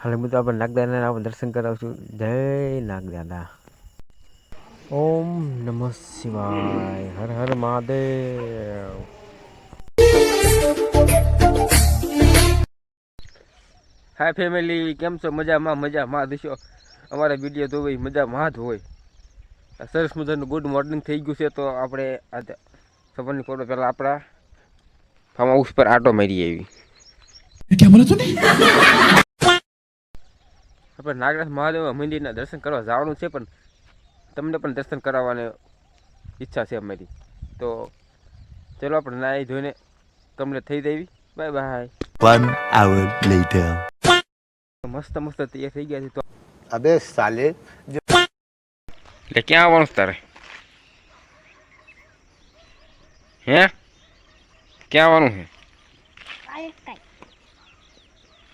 હાલ હું તો આપણે નાગદાદાના આપણે દર્શન કરાવશું. જય નાગદાદા. ઓમ નમઃ શિવાય. હર હર મહાદેવ. હાય ફેમિલી, કેમ છો? મજામાં દઈશો. અમારા વિડીયો તો હોય મજામાં જ હોય. સરસ મજાનું ગુડ મોર્નિંગ થઈ ગયું છે. તો આપણે આજે સવારની ફોટો પહેલાં આપણા ફાર્મ હાઉસ પર આટો મારી આવી. આપણે નાગરાજ મહાદેવ મંદિરના દર્શન કરવા જવાનું છે, પણ તમને પણ દર્શન કરાવવાની ઈચ્છા છે અમારી. તો ચલો આપણે નાહી ધોઈને કમ્પ્લીટ થઈ દેવી. Bye bye. 1 hour later. મસ્ત તૈયાર થઈ ગયા છે. તો अबे साले એટલે ક્યાં આવવાનું તારે? હે ક્યાં આવવાનું છે?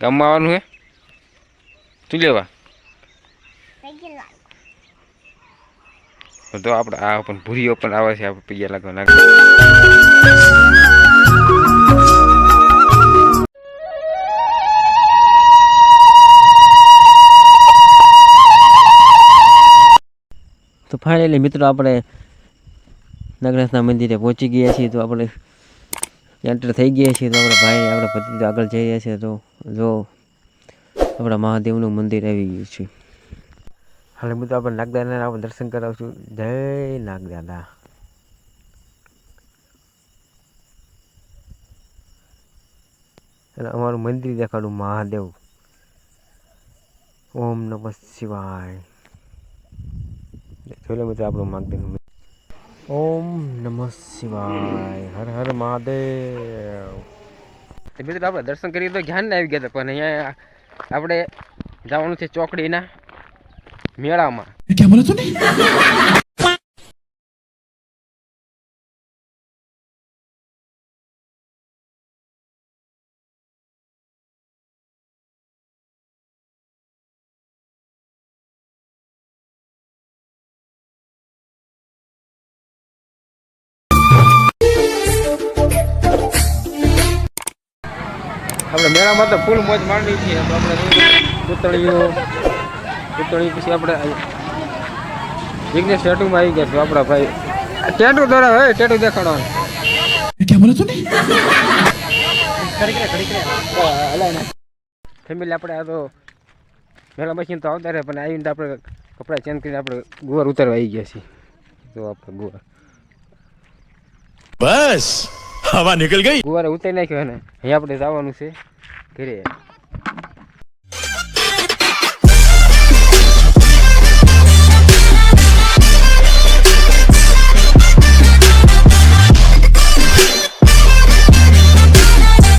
ગામમાં આવવાનું છે. શું લેવા? તો આપણે આ પણ ભૂરીઓ પણ આવે છે. આપણે પૈયા લાગવા તો ફાઇનલી મિત્રો આપણે નાગરાજના મંદિરે પહોંચી ગયા છીએ. તો આપણે એન્ટર થઈ ગયા છીએ. તો આપણા ભાઈ આપણા પતિ તો આગળ જઈ રહ્યા છે. તો જો આપણા મહાદેવનું મંદિર આવી ગયું છે. હાલ હું તો આપણે નાગદાદાના આપણે દર્શન કરાવશું. જય નાગદાદા. અને અમારું મંદિર દેખાડું મહાદેવ. ઓમ નમઃ શિવાય. જોઈ મિત્રો આપણું મહાદેવ. ઓમ નમઃ શિવાય. હર હર મહાદેવ. મિત્રો આપણે દર્શન કરીએ તો ધ્યાન ના આવી ગયા હતા, પણ અહીંયા આપણે જવાનું છે ચોકડીના મેળામાં. આપણે મેળામાં તો ફૂલ મોજ માંડવી છે. તો આપણે પૂતળી પછી આપણે વિઘ્નેશ ટેટુમાં આવી ગયા. તો આપણા ભાઈ ટેટુ દ્વારા હોય ટેટુ દેખાડવાનું. ફેમિલી આપણે આ તો મેળા મશીન તો આવતા રહે, પણ આવીને આપણે કપડાં ચેન્જ કરીને આપણે ગુવાર ઉતારવા આવી ગયા છીએ. તો આપણે ગુવાર बस हवा निकल गई. ગુવારે ઉતારી નાખ્યો ને. અહીં આપણે જવાનું છે ઘરે.